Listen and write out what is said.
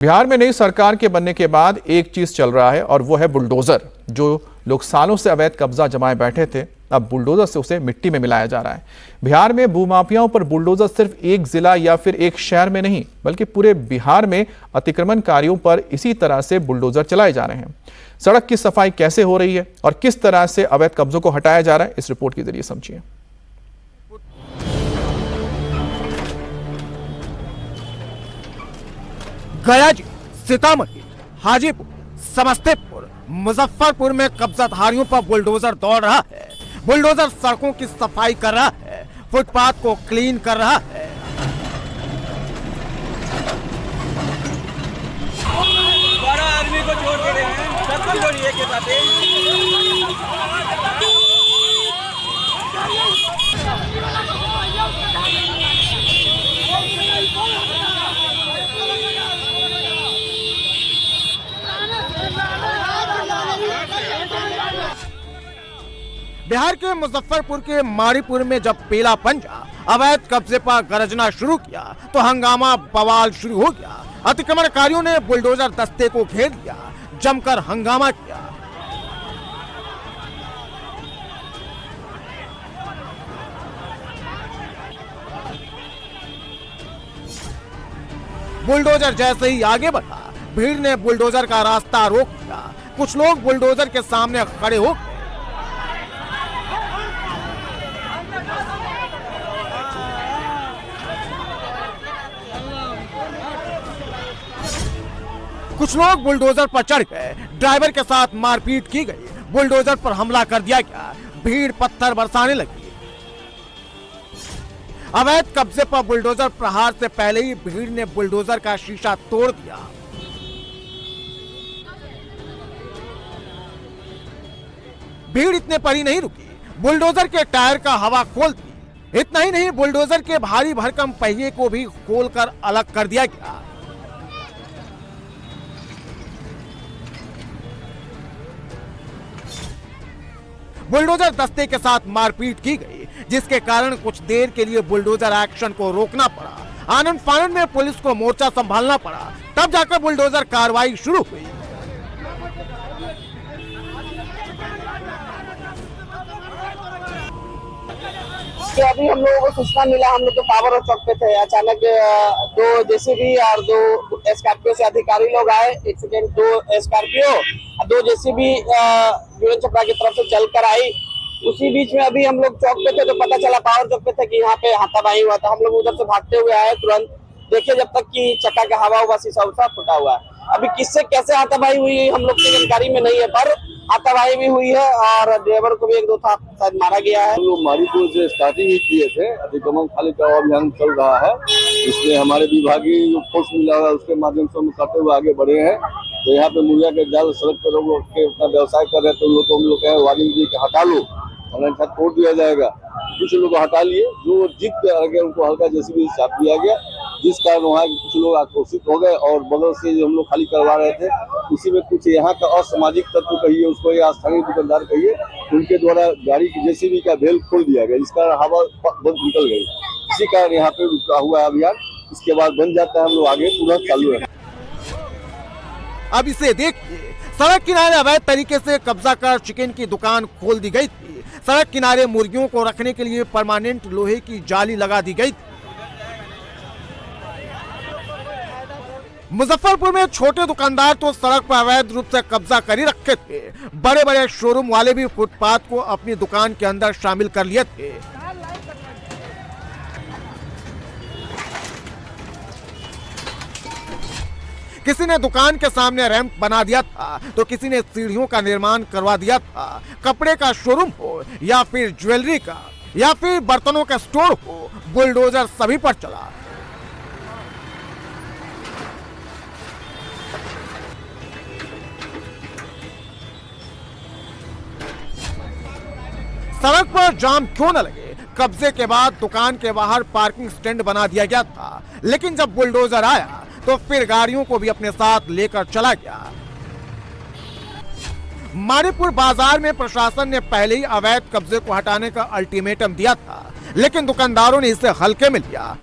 बिहार में नई सरकार के बनने के बाद एक चीज चल रहा है और वो है बुलडोजर। जो लोग सालों से अवैध कब्जा जमाए बैठे थे, अब बुलडोजर से उसे मिट्टी में मिलाया जा रहा है। बिहार में भूमाफियाओं पर बुलडोजर सिर्फ एक जिला या फिर एक शहर में नहीं, बल्कि पूरे बिहार में अतिक्रमणकारियों पर इसी तरह से बुलडोजर चलाए जा रहे हैं। सड़क की सफाई कैसे हो रही है और किस तरह से अवैध कब्जों को हटाया जा रहा है, इस रिपोर्ट के जरिए समझिए। गया जी, सीतामढ़ी, हाजीपुर, समस्तीपुर, मुजफ्फरपुर में कब्जाधारियों पर बुलडोजर दौड़ रहा है। बुलडोजर सड़कों की सफाई कर रहा है, फुटपाथ को क्लीन कर रहा है। बड़ा आदमी को छोड़ के रहे हैं, सबको जोड़िए के साथ। बिहार के मुजफ्फरपुर के मारीपुर में जब पीला पंजा अवैध कब्जे पर गरजना शुरू किया तो हंगामा बवाल शुरू हो गया। अतिक्रमणकारियों ने बुलडोजर दस्ते को घेर लिया, जमकर हंगामा किया। बुलडोजर जैसे ही आगे बढ़ा, भीड़ ने बुलडोजर का रास्ता रोक दिया। कुछ लोग बुलडोजर के सामने खड़े हो गए। कुछ लोग बुलडोजर पर चढ़ गए, ड्राइवर के साथ मारपीट की गई, बुलडोजर पर हमला कर दिया गया, भीड़ पत्थर बरसाने लगी। अवैध कब्जे पर बुलडोजर प्रहार से पहले ही भीड़ ने बुलडोजर का शीशा तोड़ दिया। भीड़ इतने पर ही नहीं रुकी, बुलडोजर के टायर का हवा खोल दी। इतना ही नहीं, बुलडोजर के भारी भरकम पहिए को भी खोलकर अलग कर दिया गया। बुलडोजर दस्ते के साथ मारपीट की गई, जिसके कारण कुछ देर के लिए बुलडोजर एक्शन को रोकना पड़ा। आनंद फानन में पुलिस को मोर्चा संभालना पड़ा, तब जाकर बुलडोजर कार्रवाई शुरू हुई। तो अभी हम लोगों को सूचना मिला, हम लोग तो पावर और चौक पे थे। अचानक दो जेसीबी और दो स्कॉर्पियो से अधिकारी लोग आए। एक सेकेंड, दो स्कॉर्पियो और दो जेसीबी यूएन छपरा की तरफ से चलकर आई। उसी बीच में अभी हम लोग चौक पे थे तो पता चला, पावर चौक पे थे कि यहाँ पे हाथापाई हुआ था। हम लोग उधर से भागते हुए आए, तुरंत देखे जब तक कि चक्का का हवा हुआ, शीशा उसा फुटा हुआ है। अभी किससे कैसे हाथापाई हुई हम लोग की जानकारी में नहीं है, पर हाथापाई भी हुई है और ड्राइवर को भी एक दो था शायद मारा गया है। हम लोग मारीपुर से स्टार्टिंग ही किए थे, अतिक्रमण खाली कराओ अभियान चल रहा है। इसमें हमारे विभागीय जो फोर्स मिला हुआ है उसके माध्यम से हम करते हुए आगे बढ़े हैं। तो यहाँ पे मुर्गिया के जाल सड़क पर लोग के अपना व्यवसाय कर रहे थे, उन लोग को हम लोग कहे वार्निंग दी कि हटा लो, अन्यथा तोड़ दिया जाएगा। कुछ लोग हटा लिए, जो जिद पे आ गए उनको हल्का जेसीबी से चाप दिया गया, जिस कारण वहाँ कुछ लोग आक्रोशित हो गए और बगल से जो हम लोग खाली करवा रहे थे उसी में कुछ यहाँ का असामाजिक तत्व कहिए उसको या स्थानीय दुकानदार कहिए, उनके द्वारा गाड़ी की जेसीबी का भेल खोल दिया गया, जिस कारण हवा बंद निकल गई। इसी कारण यहाँ पे रुका हुआ अभियान, इसके बाद बन जाता है, हम लोग आगे तुरंत चालू है। अब इसे देखिए, सड़क किनारे अवैध तरीके से कब्जा कर चिकन की दुकान खोल दी गई थी। सड़क किनारे मुर्गियों को रखने के लिए परमानेंट लोहे की जाली लगा दी गई थी। मुजफ्फरपुर में छोटे दुकानदार तो सड़क पर अवैध रूप से कब्जा कर ही रखे थे, बड़े बड़े शोरूम वाले भी फुटपाथ को अपनी दुकान के अंदर शामिल कर लिए थे। किसी ने दुकान के सामने रैंप बना दिया था तो किसी ने सीढ़ियों का निर्माण करवा दिया था। कपड़े का शोरूम हो या फिर ज्वेलरी का या फिर बर्तनों का स्टोर हो, बुलडोजर सभी पर चला। सड़क पर जाम क्यों न लगे, कब्जे के बाद दुकान के बाहर पार्किंग स्टैंड बना दिया गया था, लेकिन जब बुलडोजर आया तो फिर गाड़ियों को भी अपने साथ लेकर चला गया। मारीपुर बाजार में प्रशासन ने पहले ही अवैध कब्जे को हटाने का अल्टीमेटम दिया था, लेकिन दुकानदारों ने इसे हल्के में लिया।